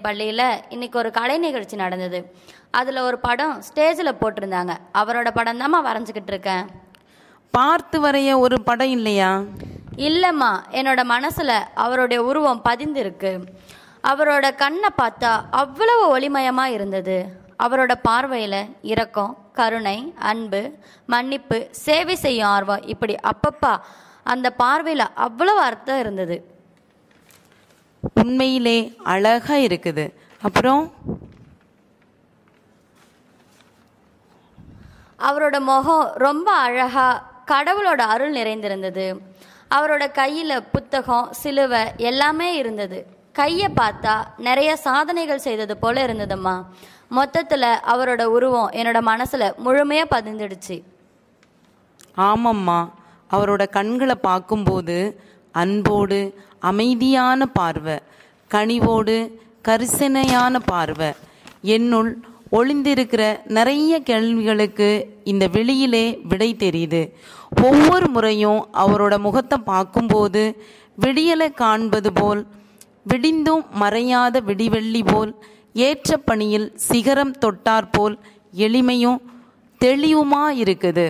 பள்ளியில் இன்னைக்கு ஒரு கலை நிகழ்ச்சி நடந்தது. அதில் ஒரு படம் ஸ்டேஜில் போட்டிருந்தாங்க. அவரோட படம் தான்மா வரைஞ்சிக்கிட்டு இருக்கேன். பார்த்து வரைய ஒரு படம் இல்லையா? இல்லைம்மா, என்னோட மனசில் அவருடைய உருவம் பதிந்திருக்கு. அவரோட கண்ணை பார்த்தா அவ்வளவு ஒளிமயமாக இருந்தது. அவரோட பார்வையில் இரக்கம், கருணை, அன்பு, மன்னிப்பு, சேவை செய்யும் ஆர்வம், இப்படி அப்பப்பா அந்த பார்வையில் அவ்வளவு அர்த்தம் இருந்தது. உண்மையிலே அழகா இருக்குது. அப்புறம் அவரோட முகம் ரொம்ப அழகா கடவுளோட அருள் நிறைந்திருந்தது. அவரோட கையில் புத்தகம், சிலுவை எல்லாமே இருந்தது. கையை பார்த்தா நிறைய சாதனைகள் செய்தது போல இருந்ததும்மா. மொத்தத்தில் அவரோட உருவம் என்னோட மனசில் முழுமையாக பதிந்துடுச்சு. ஆமம்மா, அவரோட கண்களை பார்க்கும்போது அன்போடு அமைதியான பார்வை, கனிவோடு கரிசனையான பார்வை, என்னுள் ஒளிந்திருக்கிற நிறைய கேள்விகளுக்கு இந்த வெளியிலே விடை தெரியுது. ஒவ்வொரு முறையும் அவரோட முகத்தை பார்க்கும்போது விடியலை காண்பது போல், விடிந்தும் மறையாத விடிவெள்ளி போல், ஏற்ற பணியில் சிகரம் தொட்டாற்போல் எளிமையும் தெளிவுமா இருக்குது.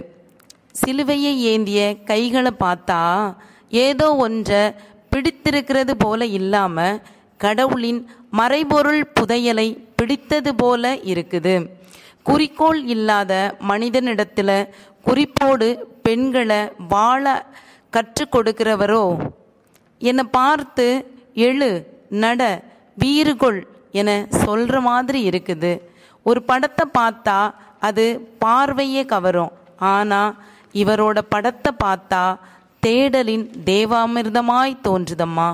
சிலுவையை ஏந்திய கைகளை பார்த்தா ஏதோ ஒன்றை பிடித்திருக்கிறது போல இல்லாமல் கடவுளின் மறைபொருள் புதையலை பிடித்தது போல இருக்குது. குறிக்கோள் இல்லாத மனிதனிடத்தில் குறிப்போடு பெண்களை வாழ கற்றுக் கொடுக்கிறவரோ? என்னை பார்த்து எழு, நட, வீறுகொள் என சொல்கிற மாதிரி இருக்குது. ஒரு படத்தை பார்த்தா அது பார்வையே கவரும். ஆனால் இவரோட படத்தை பார்த்தா தேடலின் தேவாமிர்தமாய் தோன்றுதம்மா.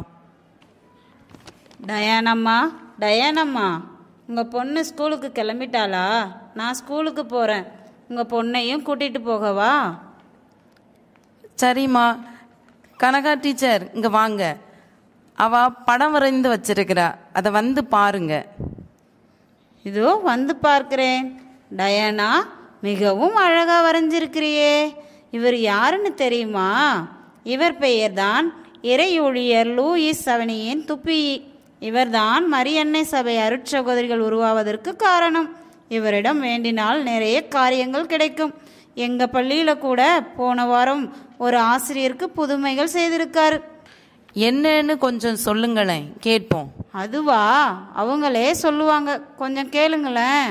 டயானம்மா, உங்கள் பொண்ணு ஸ்கூலுக்கு கிளம்பிட்டாளா? நான் ஸ்கூலுக்கு போகிறேன். உங்கள் பொண்ணையும் கூட்டிகிட்டு போகவா? சரிம்மா. கனகா டீச்சர் இங்கே வாங்க. அவள் படம் வரைந்து வச்சிருக்கிறா, அதை வந்து பாருங்க. இதோ வந்து பார்க்கிறேன். டயானா, மிகவும் அழகாக வரைஞ்சிருக்கிறியே. இவர் யாருன்னு தெரியுமா? இவர் பெயர்தான் இறை ஊழியர் லூயிஸ் சவனியின் துப்பி. இவர்தான் மரியன்னை சபை அருட்சகோதரிகள் உருவாவதற்கு காரணம். இவரிடம் வேண்டினால் நிறைய காரியங்கள் கிடைக்கும். எங்கள் பள்ளியில் கூட போன வாரம் ஒரு ஆசிரியருக்கு புதுமைகள் செய்திருக்காரு. என்னன்னு கொஞ்சம் சொல்லுங்களேன், கேட்போம். அதுவா, அவங்களே சொல்லுவாங்க, கொஞ்சம் கேளுங்களேன்.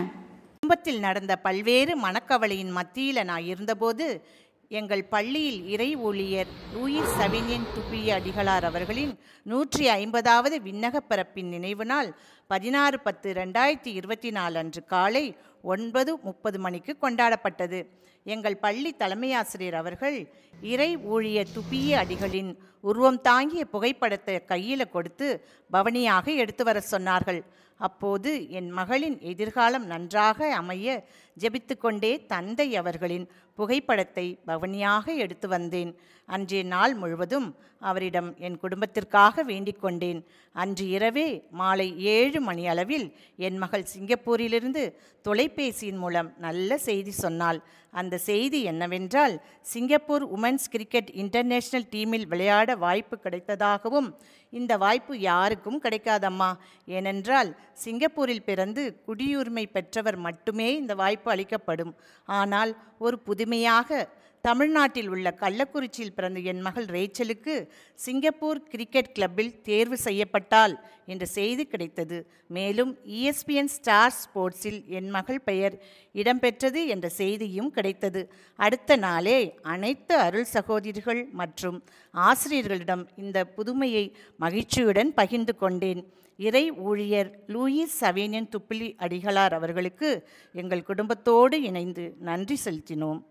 குடும்பத்தில் நடந்த பல்வேறு மனக்கவலையின் மத்தியில் நான் இருந்தபோது எங்கள் பள்ளியில் இறை ஊழியர் லூயிஸ் சவேனியன் துப்பிய அடிகளார் அவர்களின் 150வது விண்ணகப் பிறப்பின் நினைவு நாள் 16/10/2024 அன்று காலை 9:30 மணிக்கு கொண்டாடப்பட்டது. எங்கள் பள்ளி தலைமையாசிரியர் அவர்கள் இறை ஊழியர் துப்பிய அடிகளின் உருவம் தாங்கிய புகைப்படத்தை கையில் கொடுத்து பவனியாக எடுத்து வர சொன்னார்கள். அப்போது என் மகளின் எதிர்காலம் நன்றாக அமைய ஜெபித்து கொண்டே தந்தை அவர்களின் புகைப்படத்தை பவனியாக எடுத்து வந்தேன். அன்றைய நாள் முழுவதும் அவரிடம் என் குடும்பத்திற்காக வேண்டிக் கொண்டேன். அன்று இரவே மாலை 7 மணி அளவில் என் மகள் சிங்கப்பூரிலிருந்து தொலைபேசியின் மூலம் நல்ல செய்தி சொன்னாள். அந்த செய்தி என்னவென்றால், சிங்கப்பூர் உமன்ஸ் கிரிக்கெட் இன்டர்நேஷ்னல் டீமில் விளையாட வாய்ப்பு கிடைத்ததாகவும், இந்த வாய்ப்பு யாருக்கும் கிடைக்காதம்மா, ஏனென்றால் சிங்கப்பூரில் பிறந்து குடியுரிமை பெற்றவர் மட்டுமே இந்த வாய்ப்பு அளிக்கப்படும். ஆனால் ஒரு புதுமையாக தமிழ்நாட்டில் உள்ள கள்ளக்குறிச்சியில் பிறந்த என் மகள் ரேச்சலுக்கு சிங்கப்பூர் கிரிக்கெட் கிளப்பில் தேர்வு செய்யப்பட்டால் என்ற செய்தி கிடைத்தது. மேலும் ESPN ஸ்டார் ஸ்போர்ட்ஸில் என் மகள் பெயர் இடம்பெற்றது என்ற செய்தியும் கிடைத்தது. அடுத்த நாளே அனைத்து அருள் சகோதரிகள் மற்றும் ஆசிரியர்களிடம் இந்த புதுமையை மகிழ்ச்சியுடன் பகிர்ந்து கொண்டேன். இறை ஊழியர் லூயிஸ் சவேனியன் துப்பிலி அடிகளார் அவர்களுக்கு எங்கள் குடும்பத்தோடு இணைந்து நன்றி செலுத்தினோம்.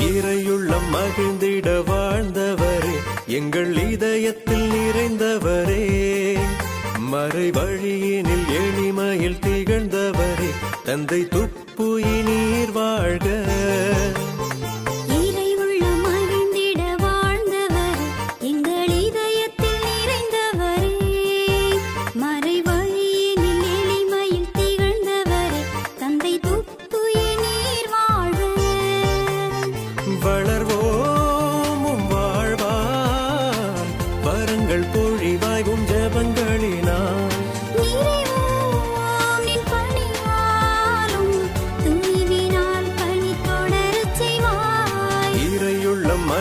இறையுள்ளம் மகிழ்ந்திட வாழ்ந்தவரே, எங்கள் இதயத்தில் நிறைந்தவரே, மறை வழியினில் எளிமையில் திகழ்ந்தவரே, தந்தை துப்புயி நீர் வாழ்க.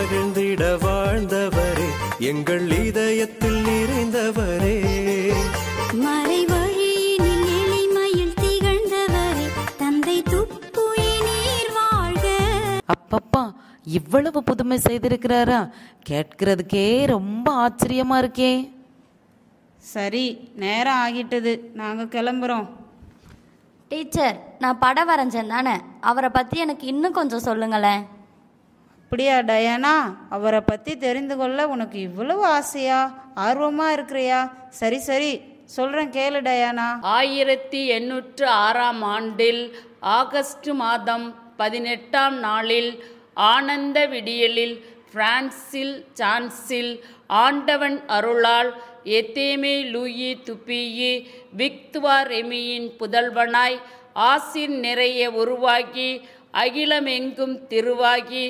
மகிழ்ந்திட வாழ்ந்தவரே, எங்கள் இதயத்தில் நிறைந்தவரே, மறை வழியினில் எளிமையில் திகழ்ந்தவரே, தந்தை துப்புயி நீர் வாழ்க. அப்பப்பா, இவ்வளவு புதுமை செய்திருக்கிறாரா? கேட்கிறதுக்கே ரொம்ப ஆச்சரியமா இருக்கே. சரி, நேரம் ஆகிட்டது, நாங்கள் கிளம்புறோம். டீச்சர், நான் படம் வரைஞ்சேன் தானே, அவரை பற்றி எனக்கு இன்னும் கொஞ்சம் சொல்லுங்களேன். அப்படியா டயானா? அவரை பற்றி தெரிந்து கொள்ள உனக்கு இவ்வளவு ஆசையா, ஆர்வமாக இருக்கிறியா? சரி சரி, சொல்கிறேன் கேளு டயானா. 1806ஆம் ஆண்டில் ஆகஸ்ட் மாதம் 18ஆம் நாளில் ஆனந்த விடியலில் பிரான்சில் சான்ஸில் ஆண்டவன் அருளால் எத்தேமே லூயி துப்பியி விக்துவார் ரெமியின் புதல்வனாய் ஆசிர் நிறைய உருவாகி அகிலமெங்கும் திருவாகி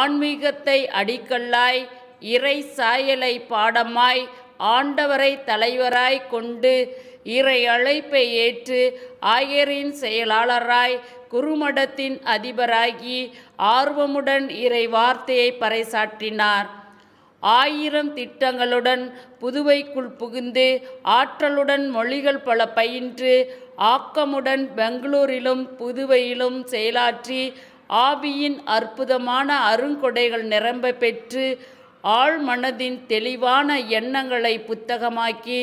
ஆன்மீகத்தை அடிக்கல்லாய் இறை சாயலை பாடமாய் ஆண்டவரை தலைவராய் கொண்டு இறை அழைப்பை ஏற்று ஆயரின் செயலாளராய் குருமடத்தின் அதிபராகி ஆர்வமுடன் இறை வார்த்தையை பறைசாற்றினார். 1000 திட்டங்களுடன் புதுவைக்குள் புகுந்து ஆற்றலுடன் மொழிகள் பல பயின்று ஆக்கமுடன் பெங்களூரிலும் புதுவையிலும் செயலாற்றி ஆவியின் அற்புதமான அருங்கொடைகள் நிரம்ப பெற்று ஆழ் மனதின் தெளிவான எண்ணங்களை புத்தகமாக்கி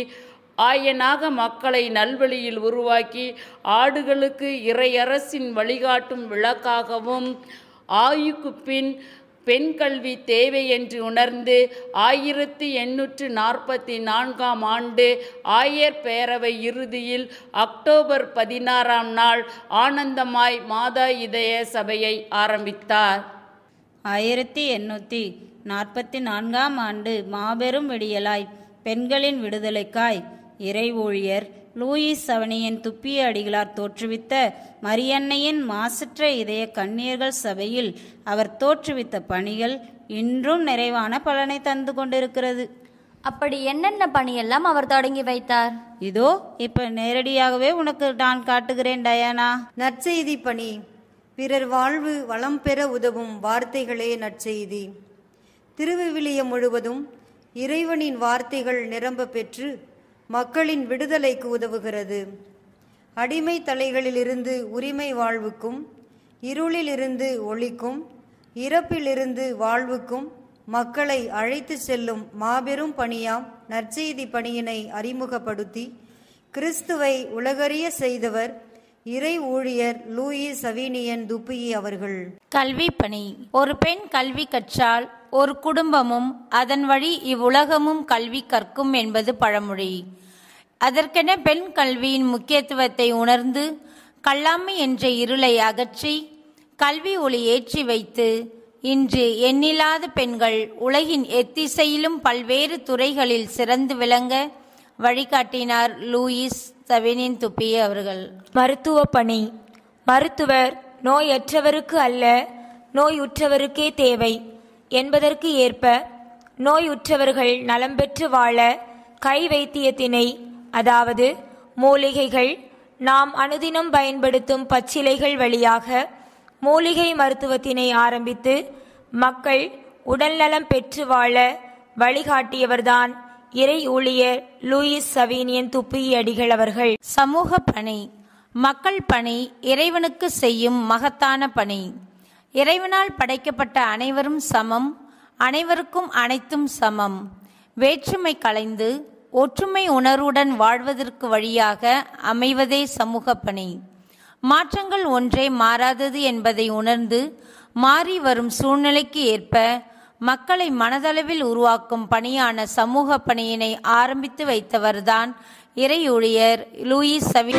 ஆயனாக மக்களை நல்வழியில் உருவாக்கி ஆடுகளுக்கு இறையரசின் வழிகாட்டும் விளக்காகவும் ஆயுக்கு பின் பெண் கல்வி தேவை என்று உணர்ந்து 1844ஆம் ஆண்டு ஆயர் பேரவை இறுதியில் அக்டோபர் 16ஆம் நாள் ஆனந்தமாய் மாதா இதய சபையை ஆரம்பித்தார். 1844ஆம் ஆண்டு மாபெரும் விடியலாய் பெண்களின் விடுதலைக்காய் இறை ஊழியர் லூயிஸ் சவனியன் துப்பிய அடிகளார் தோற்றுவித்த மரியன்னையின் மாசற்ற இதய கன்னியர்கள் சபையில் அவர் தோற்றுவித்த பணிகள் இன்றும் நிறைவான பலனை தந்து கொண்டிருக்கிறது. அப்படி என்னென்ன பணியெல்லாம் அவர் தொடங்கி வைத்தார்? இதோ இப்ப நேரடியாகவே உனக்கு நான் காட்டுகிறேன் டயானா. நற்செய்தி பணி. பிறர் வாழ்வு வளம் பெற உதவும் வார்த்தைகளே நற்செய்தி. திருவிவிலியம் முழுவதும் இறைவனின் வார்த்தைகள் நிரம்ப பெற்று மக்களின் விடுதலைக்கு உதவுகிறது. அடிமை தலைகளிலிருந்து உரிமை வாழ்வுக்கும், இருளிலிருந்து ஒளிக்கும், இறப்பிலிருந்து வாழ்வுக்கும் மக்களை அழைத்து செல்லும் மாபெரும் பணியாம் நற்செய்தி பணியினை அறிமுகப்படுத்தி கிறிஸ்துவை உலகறிய செய்தவர் இறை ஊழியர் லூயிஸ் சவீனியன் துப்பியி அவர்கள். கல்வி பணி. ஒரு பெண் கல்வி கற்றால் ஒரு குடும்பமும் அதன் வழி இவ்வுலகமும் கல்வி கற்கும் என்பது பழமொழி. அதற்கென பெண் கல்வியின் முக்கியத்துவத்தை உணர்ந்து கல்லாமை என்ற இருளை அகற்றி கல்வி ஒளி ஏற்றி வைத்து இன்று எண்ணில்லாத பெண்கள் உலகின் எத்திசையிலும் பல்வேறு துறைகளில் சிறந்து விளங்க வழிகாட்டினார் லூயிஸ் சவீனியன் துப்பியி அவர்கள். மருத்துவ பணி. மருத்துவர் நோயற்றவருக்கு அல்ல நோயுற்றவருக்கே தேவை என்பதற்கு ஏற்ப நோயுற்றவர்கள் நலம் பெற்று வாழ கை வைத்தியத்தினை, அதாவது மூலிகைகள், நாம் அனுதினம் பயன்படுத்தும் பச்சிலைகள் வழியாக மூலிகை மருத்துவத்தினை ஆரம்பித்து மக்கள் உடல்நலம் பெற்று வாழ வழிகாட்டியவர்தான் இறை ஊழியர் லூயிஸ் சவீனியன் துப்பியி அடிகள் அவர்கள். சமூக பணி. மக்கள் பணி இறைவனுக்கு செய்யும் மகத்தான பணி. இறைவனால் படைக்கப்பட்ட அனைவரும் சமம், அனைவருக்கும் அனைத்தும் சமம். வேற்றுமை களைந்து ஒற்றுமை உணர்வுடன் வாழ்வதற்கு வழியாக அமைவதே சமூக பணி. மாற்றங்கள் ஒன்றே மாறாதது என்பதை உணர்ந்து மாறி வரும் சூழ்நிலைக்கு ஏற்ப மக்களை மனதளவில் உருவாக்கும் பணியான சமூக பணியினை ஆரம்பித்து வைத்தவர்தான் இறை ஊழியர் லூயிஸ் சவி.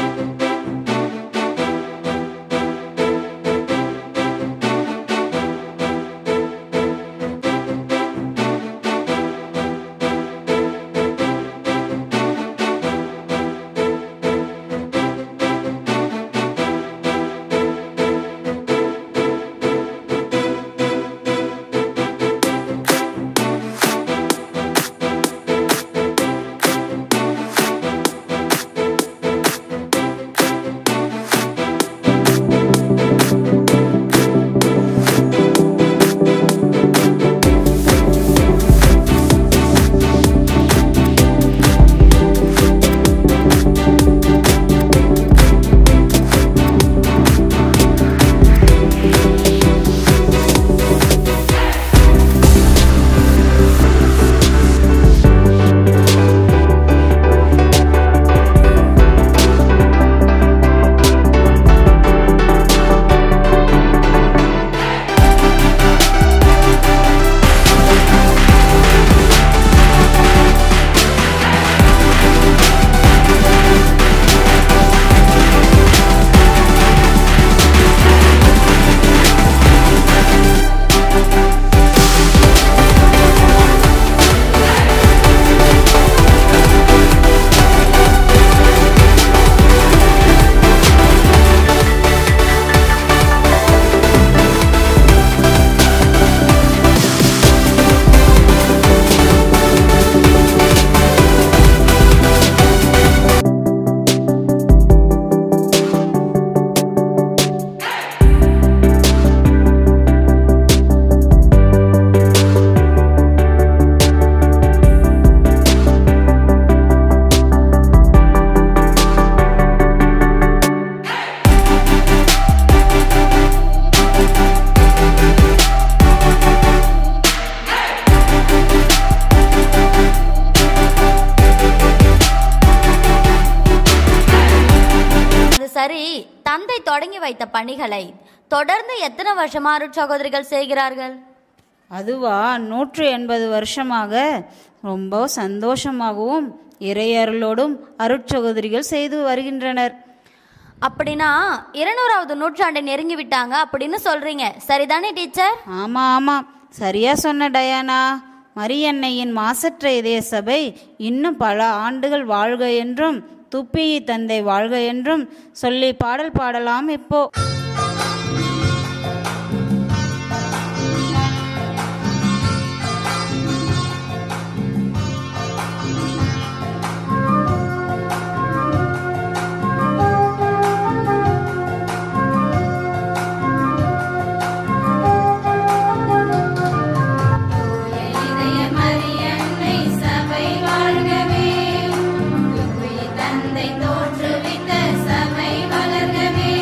சரி, தந்தை தொடங்கி வைத்த பணிகளை தொடர்ந்து எத்தனை வருஷமா அருட்சகோதரிகள் செய்கிறார்கள்? அதுவா 180 வருஷமாக ரொம்ப சந்தோஷமாகவும் இறையருளோடும் அருட்சகோதரிகள் செய்து வருகின்றனர். அப்படின்னா 200வது நூற்றாண்டை நெருங்கி விட்டாங்க அப்படின்னு சொல்றீங்க, சரிதானே டீச்சர்? ஆமா ஆமா, சரியா சொன்ன டயானா. மரியன்னையின் மாசற்ற இதய சபை இன்னும் பல ஆண்டுகள் வாழ்க என்றும் துப்பியை தந்தை வாழ்க என்றும் சொல்லி பாடல் பாடலாம் இப்போ. தந்தை தோற்றுவித்த சபை வளர்கவே.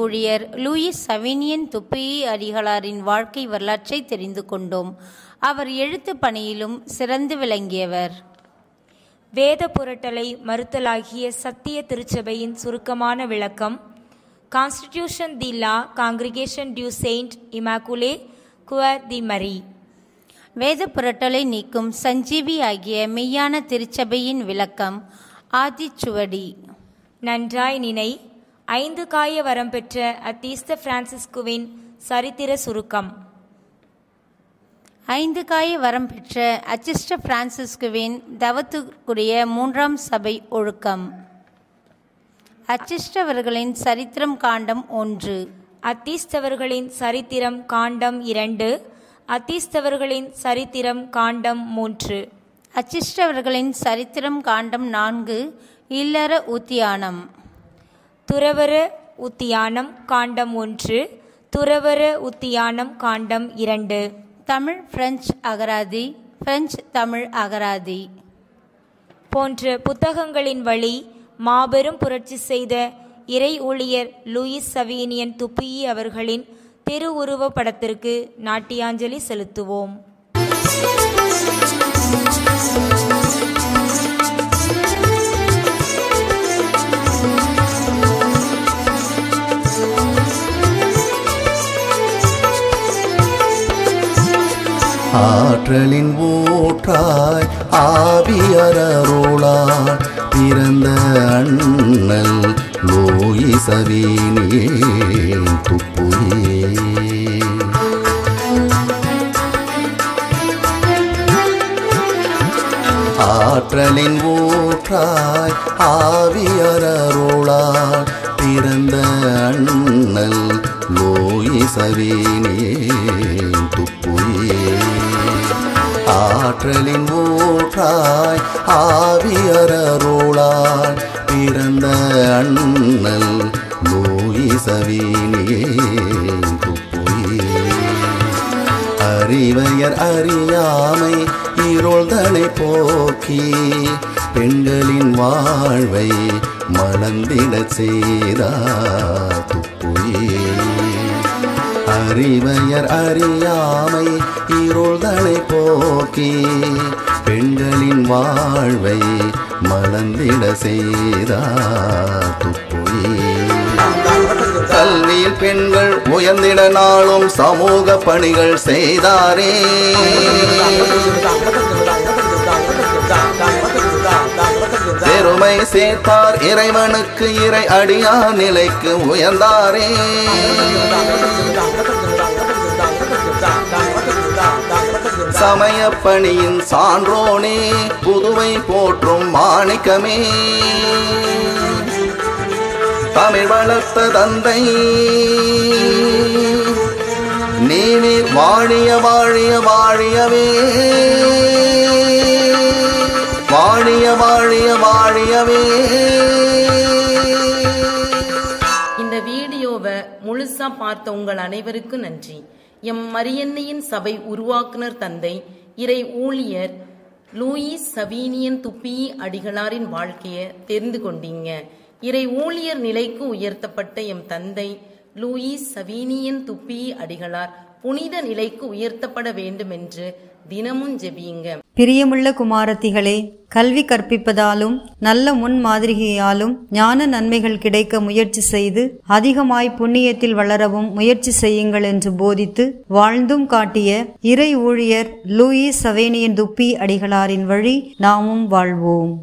ஊழியர் லூயிஸ் சவேனியன் துப்பியி அடிகளாரின் வாழ்க்கை வரலாற்றை தெரிந்து கொண்டோம். அவர் எழுத்து பணியிலும் சிறந்து விளங்கியவர். வேத புரட்டலை மறுத்தலாகிய சத்திய திருச்சபையின் சுருக்கமான விளக்கம். கான்ஸ்டிடியூஷன் தி லா காங்கிரிகேஷன் டியூ செயின்ட் இமாக்குலே குவர் தி மரி. வேத புரட்டலை நீக்கும் சஞ்சீவி ஆகிய மெய்யான திருச்சபையின் விளக்கம். ஆதிச்சுவடி. நன்றாய் நினை. 5 காய வரம் பெற்ற அத்தீஸ்த பிரான்சிஸ்குவின் சரித்திர சுருக்கம். 5 காய வரம் பெற்ற அச்சிஸ்ட பிரான்சிஸ்குவின் தவத்துக்குரிய 3ஆம் சபை ஒழுக்கம். அச்சிஷ்டவர்களின் சரித்திரம் காண்டம் 1. அத்தீஸ்தவர்களின் சரித்திரம் காண்டம் 2. அத்தீஸ்தவர்களின் சரித்திரம் காண்டம் 3. அச்சிஷ்டவர்களின் சரித்திரம் காண்டம் 4. இல்லற உத்தியானம். துறவர உத்தியானம் காண்டம் 1. துறவர உத்தியானம் காண்டம் 2. தமிழ் பிரெஞ்சு அகராதி, பிரெஞ்சு தமிழ் அகராதி போன்ற புத்தகங்களின் வழி மாபெரும் புரட்சி செய்த இறை ஊழியர் லூயிஸ் சவேனியன் துப்பியி அவர்களின் திருவுருவ படத்திற்கு நாட்டியாஞ்சலி செலுத்துவோம். ஆற்றலின் ஊற்றாய் ஆவியரருளால் பிறந்த அண்ணல் லூயிஸ் சவேனியன் துப்பியி. ஆற்றலின் ஊற்றாய் ஆவியரருளால் பிறந்த அண்ணல் லூயிஸ் சவேனியன் துப்பியி. ஆற்றலின் ஊற்றாய் ஆவியரருளால் பிறந்த அண்ணல் லூயிஸ் சவேனியன் துப்பியி. அறிவையர் அறியாமை இருள்தனை போக்கி பெண்களின் வாழ்வை மலர்ந்திடச் செய்தார் துப்பியி. அறிவையர் அறியாமை இருள்தனை போக்கி பெண்களின் வாழ்வை மலர்ந்திட செய்தார் துப்பியி. கல்வியில் பெண்கள் உயர்ந்திட நாளும் சமூக பணிகள் செய்தாரே. பெருமை சேர்த்தார் இறைவனுக்கு, இறை அடியார் நிலைக்கு உயர்ந்தாரே. சமய பணியின் சான்றோனே, புதுவை போற்றும் மாணிக்கமே, தமிழ் வளர்த்த தந்தை நீர் வாழிய வாழிய வாழியவே, வாழிய வாழிய வாழியவே. இந்த வீடியோவை முழுசா பார்த்த உங்கள் அனைவருக்கும் நன்றி. எம் மரியன்னையின் சபை உருவாக்குனர் தந்தை இறை ஊழியர் லூயிஸ் சவேனியன் துப்பியி அடிகளாரின் வாழ்க்கையை தெரிந்து கொண்டீங்க. இறை ஊழியர் நிலைக்கு உயர்த்தப்பட்ட எம் தந்தை லூயிஸ் சவேனியன் துப்பியி அடிகளார் புனித நிலைக்கு உயர்த்தப்பட வேண்டும் என்று தினமும் ஜெபியுங்க. பிரியமுள்ள குமாரத்திகளே, கல்வி கற்பிப்பதாலும் நல்ல முன் மாதிரியாலும் ஞான நன்மைகள் கிடைக்க முயற்சி செய்து அதிகமாய் புண்ணியத்தில் வளரவும் முயற்சி செய்யுங்கள் என்று போதித்து வாழ்ந்தும் காட்டிய இறை ஊழியர் லூயிஸ் சவேனியன் துப்பியி அடிகளாரின் வழி நாமும் வாழ்வோம்.